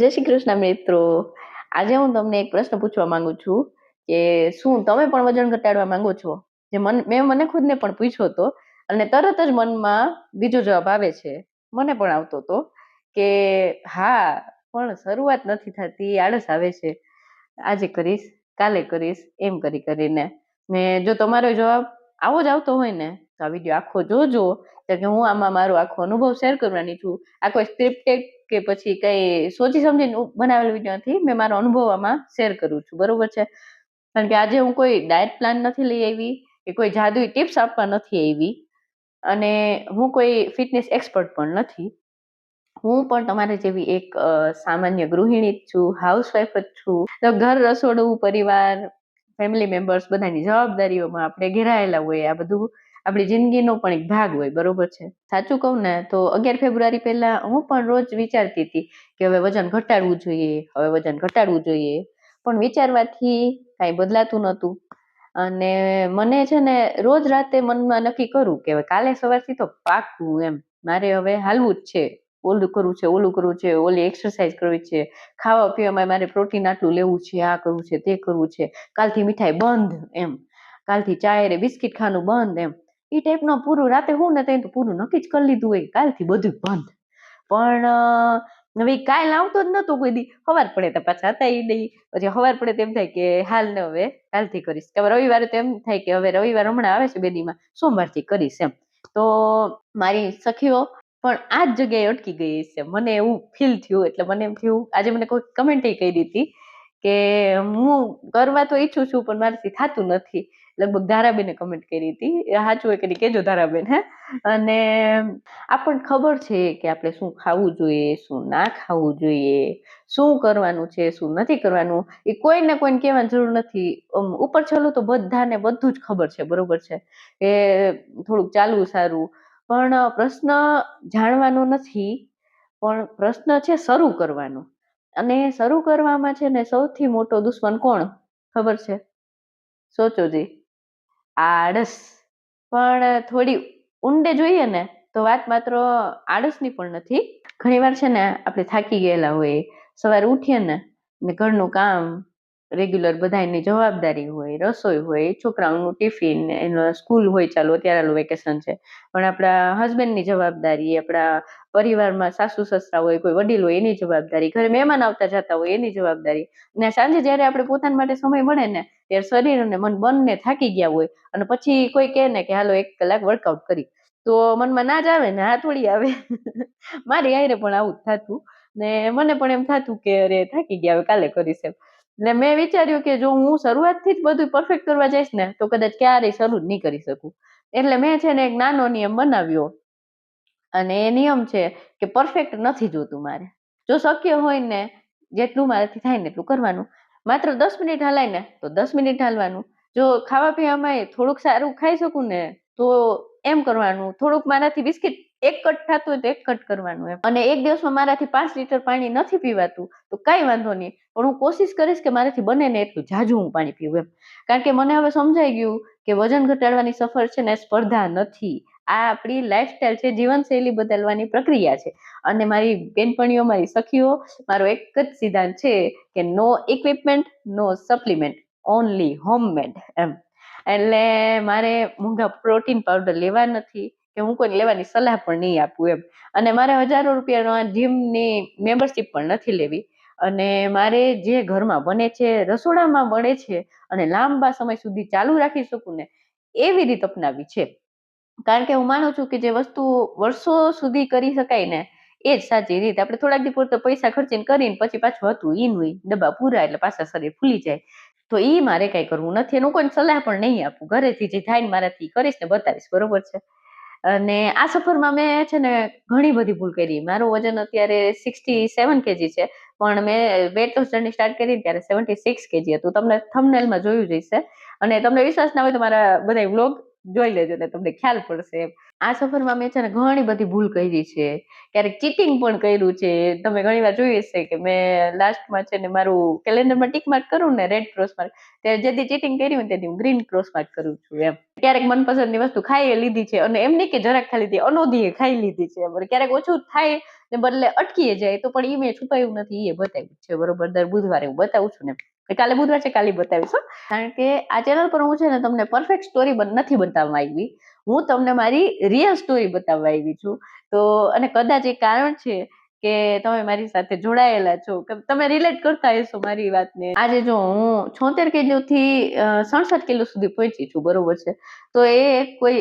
જય શ્રી કૃષ્ણ મિત્રો. આજે હું તમને એક પ્રશ્ન પૂછવા માંગુ છું કે શું તમે પણ વજન ઘટાડવા માંગો છો? મેં મને ખુદને પણ પૂછ્યો હતો અને તરત જ મનમાં બીજો જવાબ આવે છે. મને પણ આવતો હતો કે હા, પણ શરૂઆત નથી થતી, આળસ આવે છે. આજે કરીશ, કાલે કરીશ, એમ કરીને. ને જો તમારો જવાબ આવો જ આવતો હોય ને તો આ વિડીયો આખો જોજો, કે હું આમાં મારો આખો અનુભવ શેર કરવાની છું. આ કોઈ સ્ક્રિપ્ટેડ કે પછી કઈ સોચી સમજીને બનાવેલો વિડીયો નથી, મેં મારો અનુભવ આમાં શેર કરું છું, બરોબર છે? કારણ કે આજે હું કોઈ ડાયટ પ્લાન નથી લઈ આવી કે કોઈ જાદુઈ ટિપ્સ આપવા નથી આવી, અને હું કોઈ ફિટનેસ એક્સપર્ટ પણ નથી. હું પણ તમારે જેવી એક સામાન્ય ગૃહિણી જ છું, હાઉસવાઈફ જ છું. તો ઘર, રસોડું, પરિવાર, ફેમિલી મેમ્બર્સ બધાની જવાબદારીઓમાં આપણે ઘેરાયેલા હોય. આ બધું આપણી જિંદગીનો પણ એક ભાગ હોય, બરોબર છે? સાચું કહું ને તો 11 ફેબ્રુઆરી પહેલા હું પણ રોજ વિચારતી હતી કે હવે વજન ઘટાડવું જોઈએ, પણ વિચારવાથી કાંઈ બદલાતું નહોતું. અને મને છે ને રોજ રાતે મનમાં નક્કી કરું કે હવે કાલે સવારથી તો પાકું, એમ મારે હવે હાલવું જ છે, ઓલું કરવું છે, ઓલી એક્સરસાઇઝ કરવી છે, ખાવા પીવામાં મારે પ્રોટીન આટલું લેવું છે, આ કરવું છે, તે કરવું છે, કાલથી મીઠાઈ બંધ, એમ કાલથી ચાય રે બિસ્કિટ ખાવાનું બંધ, એમ એ ટાઈપનું પૂરું રાતે હું ને તો પૂરું નક્કી જ કરી લીધું હોય કાલથી બધું બંધ. પણ હવે કાલ આવતો જ નતો કોઈ દી. સવાર પડે તો પાછા હતા એ નહીં. પછી સવાર પડે તેમ થાય કે હાલ ને હવે કાલથી કરીશ, કે રવિવારે તો એમ થાય કે હવે રવિવાર હમણાં આવે છે 2 દીમાં, સોમવારથી કરીશ, એમ. તો મારી સખીઓ પણ આ જ જગ્યાએ અટકી ગઈ છે, મને એવું ફીલ થયું. એટલે મને એમ થયું, આજે મને કોઈ કમેન્ટ કરી હતી કે હું કરવા તો ઈચ્છું છું પણ મારાથી થતું નથી. લગભગ ધારાબેને કમેન્ટ કરી હતી, સાચું હોય કે નહીં કહેજો ધારાબેન. હે, અને આપણને ખબર છે કે આપણે શું ખાવું જોઈએ, શું ના ખાવું જોઈએ, શું કરવાનું છે, શું નથી કરવાનું, એ કોઈને કહેવાની જરૂર નથી. ઉપર છેલ્લું તો બધાને બધું જ ખબર છે, બરોબર છે? કે થોડુંક ચાલવું સારું, પણ પ્રશ્ન જાણવાનો નથી, પણ પ્રશ્ન છે શરૂ કરવાનો. અને શરૂ કરવામાં છે ને સૌથી મોટો દુશ્મન કોણ ખબર છે? સોચો જી, આળસ. પણ થોડી ઊંડે જોઈએ ને તો વાત માત્ર આળસની પણ નથી. ઘણી વાર છે ને આપણે થાકી ગયેલા હોય, સવારે ઉઠીએ ને ઘરનું કામ રેગ્યુલર બધાની જવાબદારી હોય, રસોઈ હોય, છોકરાઓનું ટિફિન, સ્કૂલ હોય, ચાલો અત્યારે વેકેશન છે, પણ આપણા હસબન્ડની જવાબદારી, આપણા પરિવારમાં સાસુ સસરા હોય, કોઈ વડીલ હોય એની જવાબદારી, ઘરે મહેમાન આવતા જતા હોય એની જવાબદારી, અને સાંજે જ્યારે આપણે પોતાના માટે સમય મળે ને ત્યારે શરીર અને મન બંને થાકી ગયા હોય, અને પછી કોઈ કહે ને કે હાલો 1 કલાક વર્કઆઉટ કરી, તો મનમાં ના જ આવે ને હા થોડી આવે. મારી હારે પણ આવું જ થતું, ને મને પણ એમ થતું કે અરે થાકી ગયા, હવે કાલે કરીશ, એમ. એટલે મેં વિચાર્યું કે જો હું શરૂઆતથી જ બધું પરફેક્ટ કરવા જઈશ ને તો કદાચ ક્યારેય શરૂ જ નહીં કરી શકું. એટલે મેં છે ને એક નાનો નિયમ બનાવ્યો, અને એ નિયમ છે કે પરફેક્ટ નથી જોતું મારે. જો શક્ય હોય ને જેટલું મારાથી થાય ને એટલું કરવાનું. માત્ર 10 મિનિટ હલાય ને તો 10 મિનિટ હાલવાનું. જો ખાવા પીવામાં થોડુંક સારું ખાઈ શકું ને તો એમ કરવાનું. થોડુંક મારાથી બિસ્કિટ 1 કટ થતું હોય તો 1 કટ કરવાનું, એમ. અને એક દિવસમાં મારાથી 5 લીટર પાણી નથી પીવાતું તો કાંઈ વાંધો નહીં, પણ હું કોશિશ કરીશ કે મારાથી બને ને એટલું ઝાઝું હું પાણી પીવું, એમ. કારણ કે મને હવે સમજાઈ ગયું કે વજન ઘટાડવાની સફર છે ને સ્પર્ધા નથી, આ આપણી લાઈફસ્ટાઈલ છે, જીવનશૈલી બદલવાની પ્રક્રિયા છે. અને મારી બેનપણીઓ, મારી સખીઓ, મારો એક જ સિદ્ધાંત છે કે નો ઇક્વિપમેન્ટ, નો સપ્લિમેન્ટ, ઓનલી હોમમેડ, એમ. એટલે મારે મોંઘા પ્રોટીન પાવડર લેવા નથી, કે હું કોઈને લેવાની સલાહ પણ નહીં આપું, એમ. અને મારે હજારો રૂપિયાનો જીમની મેમ્બરશીપ પણ નથી લેવી. અને મારે જે ઘરમાં બને છે, રસોડામાં બને છે, અને લાંબા સમય સુધી ચાલુ રાખી શકું ને એવી રીત અપનાવી છે. કારણ કે હું માનું છું કે જે વસ્તુ વર્ષો સુધી કરી શકાય ને એ જ સાચી રીત. આપણે થોડાક દી પૂરતો પૈસા ખર્ચીને કરીને પછી પાછું હતું ઈનું ઈ, ડબ્બા પૂરા એટલે પાછા શરીર ફૂલી જાય. તો ઈ મારે કઈ કરવું નથી, એનું કોઈ સલાહ પણ નહીં આપું. ઘરેથી જે થાય ને મારાથી કરીશ ને બતાવીશ, બરોબર છે? અને આ સફરમાં મેં છે ને ઘણી બધી ભૂલ કરી. મારું વજન અત્યારે 67 kg છે, પણ મેં વેટ લોસ જર્ની સ્ટાર્ટ કરી ત્યારે 76 kg હતું. તમને થંબનેલમાં જોયું જ હશે, અને તમને વિશ્વાસ ના હોય તો મારા બધા વ્લોગ જોઈ લેજો ને તમને ખ્યાલ પડશે, એમ. આ સફરમાં મેં છે ને ઘણી બધી ભૂલ કરી છે, ક્યારેક ચીટિંગ પણ કર્યું છે. તમે ઘણી વાર જોયું હશે કે મેં લાસ્ટમાં છે ને મારું કેલેન્ડરમાં ટીક માર્ક કરું ને રેડ ક્રોસ માર્ક, ત્યારે જે દી ચીટિંગ કરી હોય તેથી હું ગ્રીન ક્રોસ માર્ક કરું છું, એમ. ક્યારેક મનપસંદની વસ્તુ ખાઈ લીધી છે, અને એમ નહીં કે જરાક ખાઈ લીધી, અનોધીએ ખાઈ લીધી છે. ક્યારેક ઓછું થાય ને બદલે અટકી જાય તો પણ એ મેં છુપાયું નથી, એ બતાવ્યું છે બરોબર. દર બુધવારે હું બતાવું છું ને, કાલે બુધવાર છે, કાલે બતાવીશ. કારણ કે આ ચેનલ પર હું છે ને તમને પરફેક્ટ સ્ટોરી નથી બતાવવા આવી, હું તમને મારી રિયલ સ્ટોરી બતાવવા આવી છું. તો અને કદાચ એક કારણ છે કે તમે મારી સાથે જોડાયેલા છો, કે તમે રિલેટ કરતા હશો મારી વાતને. આજે જો હું 76 કિલો થી 67 કિલો સુધી પહોંચી છું બરોબર છે. તો એ કોઈ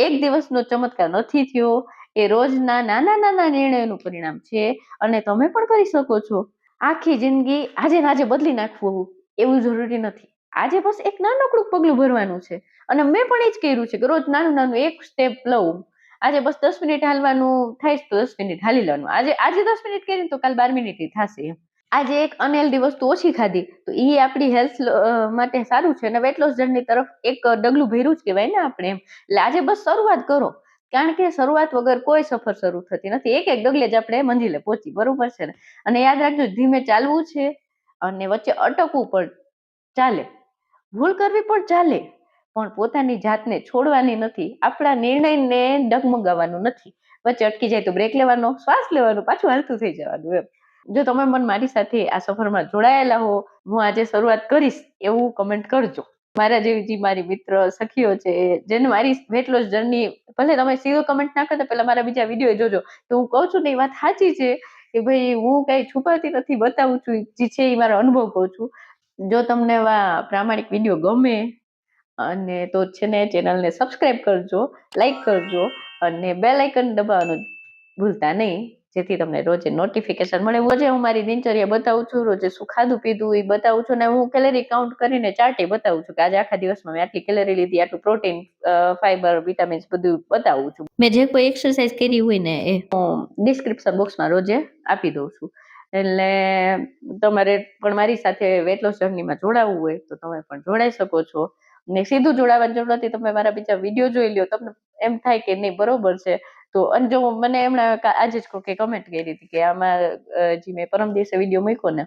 એક દિવસનો ચમત્કાર નથી થયો, એ રોજના નાના નાના નિર્ણયોનું પરિણામ છે. અને તમે પણ કરી શકો છો. આખી જિંદગી આજે ને આજે બદલી નાખવું એવું જરૂરી નથી. આજે બસ એક નાનકડું પગલું ભરવાનું છે. અને મેં પણ એ જ કર્યું છે કે રોજ નાનું નાનું એક સ્ટેપ લઉં. આજે બસ 10 મિનિટ હાલવાનું થાય તો 10 મિનિટ હાલી લેવાનું. આજે 10 મિનિટ કરીને તો કાલ 12 મિનિટ થશે. આજે એક અનહેલ્ધી વસ્તુ ઓછી ખાધી તો એ આપણી હેલ્થ માટે સારું છે, અને વેટ લોસ જર્ની તરફ એક ડગલું ભર્યું જ કહેવાય ને આપણે એમ. એટલે આજે બસ શરૂઆત કરો, કારણ કે શરૂઆત વગર કોઈ સફર શરૂ થતી નથી. એક એક ડગલે જ આપણે મંજિલે પહોંચી, બરોબર છે ને. અને યાદ રાખજો, ધીમે ચાલવું છે અને વચ્ચે અટકવું પણ ચાલે, ભૂલ કરવી પણ ચાલે, પણ પોતાની જાતને છોડવાની નથી, આપણા નિર્ણયને ડગમગાવવાનું નથી. વચ્ચે અટકી જાય તો બ્રેક લેવાનો, શ્વાસ લેવાનો, પાછું હાલતું થઈ જવાનું એમ. જો તમે પણ મારી સાથે આ સફરમાં જોડાયેલા હો, હું આજે શરૂઆત કરીશ એવું કમેન્ટ કરજો. મારા જેવી જે મારી મિત્ર સખીઓ છે, જેને મારી વેટ લોસ જર્ની, ભલે તમે સીધો કમેન્ટ ના કરતા, પેલા મારા બીજા વિડીયો જોજો. તો હું કહું છું ને એ વાત સાચી છે કે ભાઈ હું કઈ છુપાતી નથી, બતાવું છું જે છે એ મારો અનુભવ કહું છું. જો તમને આવા પ્રામાણિક વિડીયો ગમે અને તો છે ને ચેનલને સબસ્ક્રાઇબ કરજો, લાઈક કરજો અને બેલ આઇકન દબાવવાનું ભૂલતા નહીં, જેથી તમને રોજે નોટિફિકેશન મળે. રોજે હું મારી દિનચર્યા બતાવું છું, રોજે શું ખાધું પીધું એ બતાવું છું, ને હું કેલેરી કાઉન્ટ કરીને ચાર્ટ બતાવું છું કે આજે આખા દિવસમાં મેં આટલી કેલેરી લીધી, આટલું પ્રોટીન, ફાઈબર, વિટામિન્સ બધું બતાવું છું. મેં જે કોઈ એક્સરસાઇઝ કરી હોય ને એ હું ડિસ્ક્રિપ્શન બોક્સમાં રોજે આપી દઉં છું. એટલે તમારે પણ મારી સાથે વેટ લોસ જર્નીમાં જોડાવવું હોય તો તમે પણ જોડાઈ શકો છો. ને સીધું જોડાવાની જરૂર નથી, તમે મારા બીજા વિડીયો જોઈ લ્યો, તમને એમ થાય કે નહીં બરોબર છે. તો અને જો મને હમણાં આજે જ કોઈ કમેન્ટ કરી હતી કે આમાં જે મેં પરમ દિવસે વિડીયો મૂક્યો ને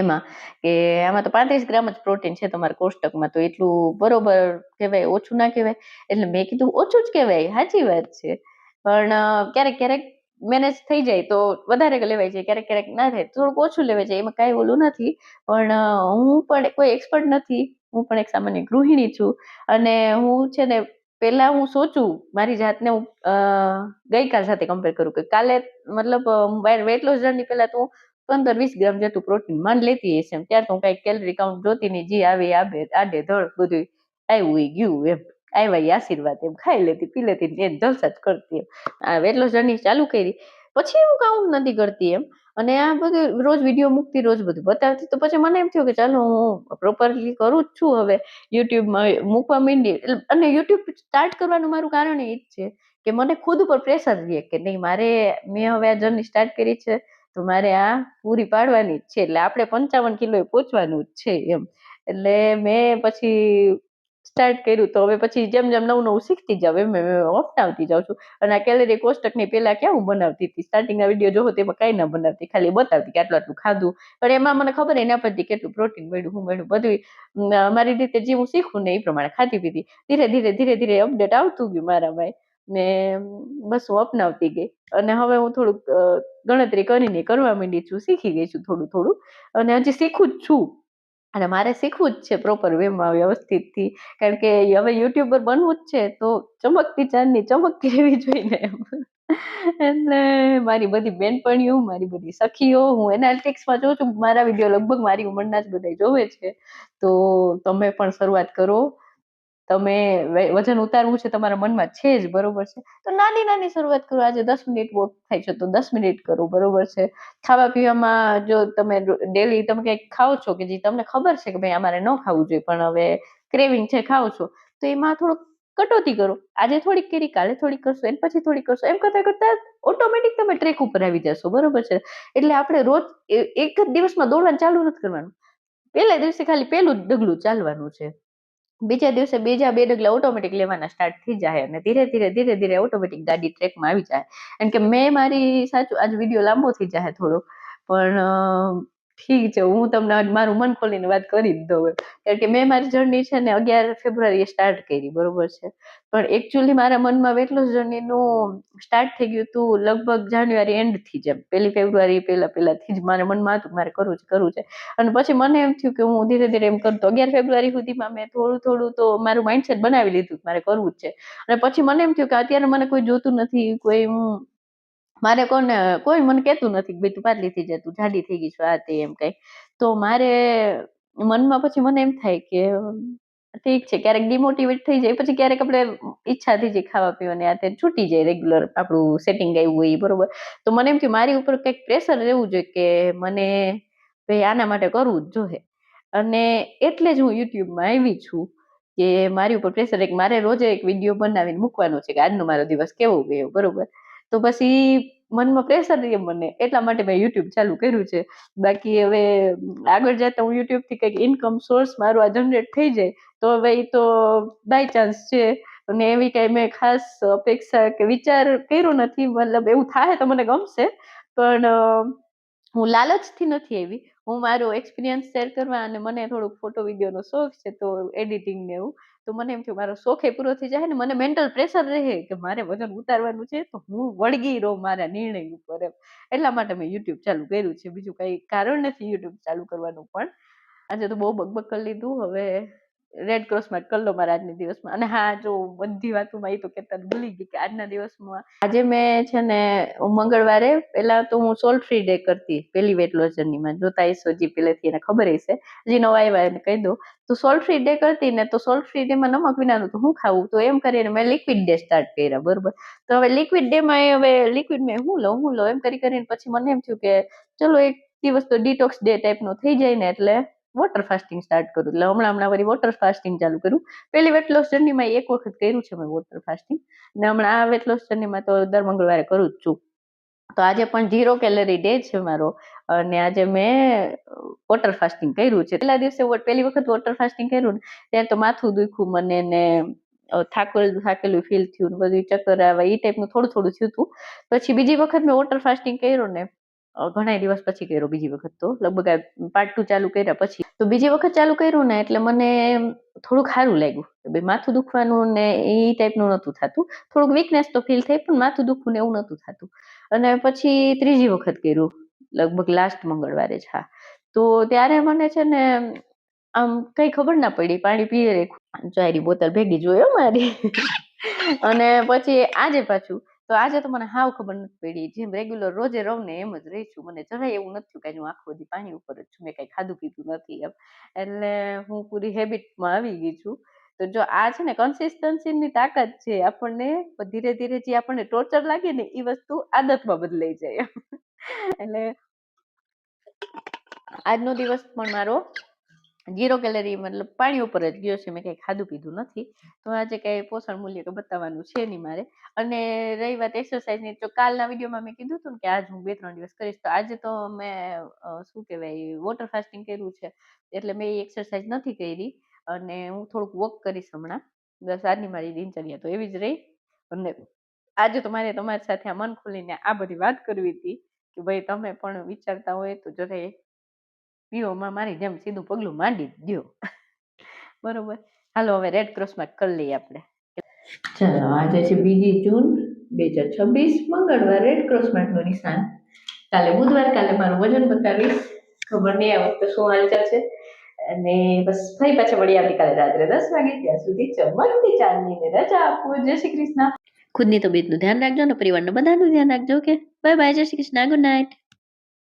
એમાં કે આમાં તો 35 ગ્રામ જ પ્રોટીન છે તમારા કોષ્ટકમાં, તો એટલું બરોબર કહેવાય, ઓછું ના કહેવાય? એટલે મેં કીધું ઓછું જ કહેવાય, સાચી વાત છે. પણ ક્યારેક ક્યારેક મેનેજ થઈ જાય તો વધારે લેવાય છે, ક્યારેક ક્યારેક ના થાય થોડુંક ઓછું લેવાય છે, એમાં કાંઈ ઓલું નથી. પણ હું પણ કોઈ એક્સપર્ટ નથી, હું પણ એક સામાન્ય ગૃહિણી છું. અને હું છે ને પેલા હું સોચું મારી જાતને, હું ગઈકાલ સાથે કમ્પેર કરું કે કાલે મતલબ વેટ લોસ જર્ની પહેલા તો 15-20 ગ્રામ જેટલું પ્રોટીન માંડ લેતી હશે, ત્યાર તો હું કઈ કેલરી કાઉન્ટ જોતી નહીં, જે આવી આડે ધડ બધું આવ્યું ગયું એમ, આવ્યા આશીર્વાદ એમ ખાઈ લેતી પી લેતી એમ જલસા જ કરતી એમ. આ વેટ લોસ જર્ની ચાલુ કરી પછી હું કાઉન્ટ નથી કરતી એમ. અને આ બધું રોજ વિડીયો મૂકતી, રોજ બધું બતાવતી, તો પછી મને એમ થયું કે ચાલો હું પ્રોપરલી કરું જ છું, હવે યુટ્યુબમાં મૂકવા માંડી. અને યુટ્યુબ સ્ટાર્ટ કરવાનું મારું કારણ એ જ છે કે મને ખુદ ઉપર પ્રેશર રહે કે નહીં, મેં હવે આ જર્ની સ્ટાર્ટ કરી છે તો મારે આ પૂરી પાડવાની જ છે. એટલે આપણે 55 કિલોએ પહોંચવાનું જ છે એમ. એટલે મેં પછી સ્ટાર્ટ કર્યું, તો હવે પછી જેમ જેમ નવું નવું શીખતી જાવ એમ અપનાવતી જાઉં છું. અને આ કેલેરી કોષ્ટકની પેલા ક્યાં હું બનાવતી હતી, સ્ટાર્ટિંગના વિડીયો જોવો તેમાં કઈ ના બનાવતી, ખાલી બતાવતી કે આટલું આટલું ખાધું, પણ એમાં મને ખબર ના પડતી કેટલું પ્રોટીન મળ્યું, હું મળ્યું, બધું મારી રીતે જે હું શીખું ને એ પ્રમાણે ખાતી પીતી. ધીરે ધીરે ધીરે ધીરે અપડેટ આવતું ગયું મારા ભાઈ ને, બસ હું અપનાવતી ગઈ. અને હવે હું થોડુંક ગણતરી કરીને કરવા માંડી છું, શીખી ગઈ છું થોડું થોડું, અને હજી શીખું જ છું. અને મારે શીખવું જ છે પ્રોપર વેમાં, વ્યવસ્થિતથી, કારણ કે હવે યુટ્યુબર બનવું જ છે તો ચમકતી ચાંદની ચમકતી રહેવી જોઈએ ને એમ. એટલે મારી બધી બેનપણીઓ, મારી બધી સખીઓ, હું એનાલિટિક્સમાં જોઉં છું, મારા વિડીયો લગભગ મારી ઉંમરના જ બધા જોવે છે. તો તમે પણ શરૂઆત કરો. તમે વજન ઉતારવું છે તમારા મનમાં છે જ, બરોબર છે, તો નાની નાની શરૂઆત કરો. આજે 10 મિનિટ વોક થાય છે તો 10 મિનિટ કરો, બરોબર છે. ખાવા પીવામાં જો તમે ડેલી તમે કંઈક ખાઓ છો કે જે તમને ખબર છે કે ભાઈ અમારે ન ખાવું જોઈએ, પણ હવે ક્રેવિંગ છે, ખાઓ છો, તો એમાં થોડુંક કટોતી કરો. આજે થોડીક કરી, કાલે થોડીક કરશો, એમ પછી થોડીક કરશો, એમ કરતા કરતા ઓટોમેટિક તમે ટ્રેક ઉપર આવી જશો, બરોબર છે. એટલે આપણે રોજ એક જ દિવસમાં દોડવાનું ચાલુ નથી કરવાનું. પહેલા દિવસે ખાલી પહેલું જ ડગલું ચાલવાનું છે, બીજા દિવસે બીજા 2 ડગલા ઓટોમેટિક લેવાના સ્ટાર્ટ થઈ જાય, અને ધીરે ધીરે ધીરે ધીરે ઓટોમેટિક ગાડી ટ્રેકમાં આવી જાય. કારણ કે મેં મારી સાચું આજ વિડીયો લાંબો થઈ જાય થોડો, પણ ઠીક છે, હું તમને આજ મારું મન ખોલીને વાત કરી જ દઉં એમ. કારણ કે મેં મારી જર્ની છે ને 11 ફેબ્રુઆરીએ સ્ટાર્ટ કરી, બરોબર છે. પણ એકચ્યુઅલી મારા મનમાં વેટ લોસ જર્નીનું સ્ટાર્ટ થઈ ગયું હતું લગભગ જાન્યુઆરી એન્ડથી જ એમ. 1 ફેબ્રુઆરી પહેલાથી જ મારા મનમાં હતું મારે કરવું છે. અને પછી મને એમ થયું કે હું ધીરે ધીરે એમ કરતો 11 ફેબ્રુઆરી સુધીમાં મેં થોડું થોડું તો મારું માઇન્ડસેટ બનાવી લીધું મારે કરવું જ છે. અને પછી મને એમ થયું કે અત્યારે મને કોઈ જોતું નથી, મારે કોઈ મને કહેતું નથી કે ભાઈ તું પાતળી થઈ જા, તું જાડી થઈ ગઈ છો, આ તે એમ કઈ. તો મારે મનમાં પછી મને એમ થાય કે ઠીક છે, ક્યારેક ડિમોટિવેટ થઈ જાય, પછી ક્યારેક આપણે ઈચ્છા થઈ જાય ખાવા પીવાની, આ તે છૂટી જાય રેગ્યુલર આપણું સેટિંગ આવ્યું હોય, બરોબર. તો મને એમ થયું મારી ઉપર કંઈક પ્રેશર રહેવું જોઈએ કે મને ભાઈ આના માટે કરવું જ જોઈએ. અને એટલે જ હું યુટ્યુબમાં આવી છું કે મારી ઉપર પ્રેશર એક મારે રોજે એક વિડીયો બનાવીને મૂકવાનો છે કે આજનો મારો દિવસ કેવો ગયો, બરોબર. તો પછી મનમાં પ્રેશર રહે મને, એટલા માટે મેં યુટ્યુબ ચાલુ કર્યું છે. બાકી હવે આગળ જતા હું યુટ્યુબથી કંઈક ઇન્કમ સોર્સ મારું આ જનરેટ થઈ જાય તો હવે એ તો બાય ચાન્સ છે. અને એવી કઈ મેં ખાસ અપેક્ષા કે વિચાર કર્યો નથી, મતલબ એવું થાય તો મને ગમશે, પણ હું લાલચથી નથી આવી. હું મારો એક્સપિરિયન્સ શેર કરવા અને મને થોડુંક ફોટો વિડીયોનો શોખ છે, તો એડિટિંગ ને એવું. તો મને એમ થયું મારો શોખ એ પૂરો થઈ જાય ને મને મેન્ટલ પ્રેશર રહે કે મારે વજન ઉતારવાનું છે, તો હું વળગી રહું મારા નિર્ણય ઉપર એમ. એટલા માટે મેં યુટ્યુબ ચાલુ કર્યું છે, બીજું કઈ કારણ નથી યુટ્યુબ ચાલુ કરવાનું. પણ આજે તો બહુ બકબક કરી લીધું, હવે રેડ ક્રોસમાં કરી લો મારા આજના દિવસમાં. અને હા, જો બધી વાતોમાં એ તો કહેતા ભૂલી ગઈ કે આજના દિવસમાં આજે મેં છે ને મંગળવારે પહેલા તો હું સોલ્ટ ફ્રી ડે કરતી, પહેલી વેટ લોસ જર્નીમાં જોતા હશો, હજી પહેલેથી એને ખબર હશે, હજી નવા આવ્યા એને કહી દો. તો સોલ્ટ ફ્રી ડે કરતી ને, તો સોલ્ટ ફ્રી ડેમાં નમક વિનાનું તો હું ખાવું, તો એમ કરીને મેં લિક્વિડ ડે સ્ટાર્ટ કર્યા, બરોબર. તો હવે લિક્વિડ ડેમાં હવે લિક્વિડ મેં હું લઉં એમ કરીને પછી મને એમ થયું કે ચલો એક દિવસ તો ડિટોક્સ ડે ટાઈપનો થઈ જાય ને, એટલે વોટર ફાસ્ટિંગ સ્ટાર્ટ કરું. એટલે હમણાં વળી વોટર ફાસ્ટિંગ ચાલુ કર્યું. પહેલી વેટ લોસ જર્નીમાં એક વખત કર્યું છે મેં વોટર ફાસ્ટિંગ, ને હમણાં આ વેટ લોસ જર્નીમાં તો દર મંગળવારે કરું જ છું. તો આજે પણ 0 કેલરી ડે છે મારો, અને આજે મેં વોટર ફાસ્ટિંગ કર્યું છે. પહેલા દિવસે પહેલી વખત વોટર ફાસ્ટિંગ કર્યું ને ત્યારે તો માથું દુખ્યું મને, ને થાકેલું ફીલ થયું, બધું ચક્કર આવે એ ટાઈપનું થોડું થોડું થયું હતું. પછી બીજી વખત મેં વોટર ફાસ્ટિંગ કર્યું ને, ઘણા દિવસ પછી કર્યો બીજી વખત, તો લગભગ પાર્ટ 2 ચાલુ કર્યા પછી તો બીજી વખત ચાલુ કર્યું ને, એટલે મને થોડુંક સારું લાગ્યું. માથું દુખવાનું ને એ ટાઈપનું નહોતું થતું, થોડુંક વીકનેસ તો ફીલ થઈ, પણ માથું દુખવું ને એવું નહોતું થતું. અને પછી ત્રીજી વખત કર્યું, લગભગ લાસ્ટ મંગળવારે જ. હા, તો ત્યારે મને છે ને આમ કઈ ખબર ના પડી, પાણી પીએ ચાયરી બોતલ ભેગી જોયો મારી. અને પછી આજે પાછું, તો આજે તો મને હાવ ખબર નથી પડી, જેમ રેગ્યુલર રોજે રહું ને એમ જ રહી છું. મને જરાય એવું નથી કે હું આખો દી પાણી ઉપર જ છું, મેં કઈ ખાધું પીધું નથી એમ. એટલે હું પૂરી હેબિટમાં આવી ગઈ છું. તો જો આ છે ને કન્સિસ્ટન્સીની તાકાત છે, આપણને ધીરે ધીરે જે આપણને ટોર્ચર લાગે ને એ વસ્તુ આદતમાં બદલાઈ જાય. એટલે આજનો દિવસ પણ મારો 0 કેલરી મતલબ પાણી ઉપર જ ગયો છે, મેં કઈ ખાધું પીધું નથી. તો આજે કઈ પોષણ મૂલ્ય તો બતાવવાનું છે નહીં મારે. અને રહી વાત એક્સરસાઇઝની, તો કાલના વિડીયોમાં મેં કીધું હતું કે આજ હું 2-3 દિવસ કરીશ. તો આજે તો મેં શું કહેવાય વોટર ફાસ્ટિંગ કર્યું છે, એટલે મેં એક્સરસાઇઝ નથી કરી. અને હું થોડુંક વોક કરીશ હમણાં. બસ આજની મારી દિનચર્યા તો એવી જ રહી. અને આજે તો મારે તમારી સાથે આ મન ખોલીને આ બધી વાત કરવી હતી કે ભાઈ તમે પણ વિચારતા હોય તો જરાય પીઓમાં મારી જેમ સીધું પગલું માંડી જ દ્યો. બરોબર, હાલો હવે રેડ ક્રોસમાં કરી લઈએ આપણે. ચાલો, આજે છે 2 જૂન 2026, મંગળવાર, રેડ ક્રોસ માર્કનું નિશાન. કાલે બુધવાર, કાલે મારું વજન બતાવીશ, ખબર નહીં આ વખતે શું હાલચાલ છે. અને બસ ફરી પાછા વળી આવતીકાલે રાત્રે 10 વાગે. ત્યાં સુધી ચમકતી ચાંદનીને રજા આપો. જય શ્રી કૃષ્ણ. ખુદની તબિયતનું ધ્યાન રાખજો ને પરિવારનું બધાનું ધ્યાન રાખજો. ઓકે, બાય બાય, જય શ્રી કૃષ્ણ, ગુડ નાઇટ.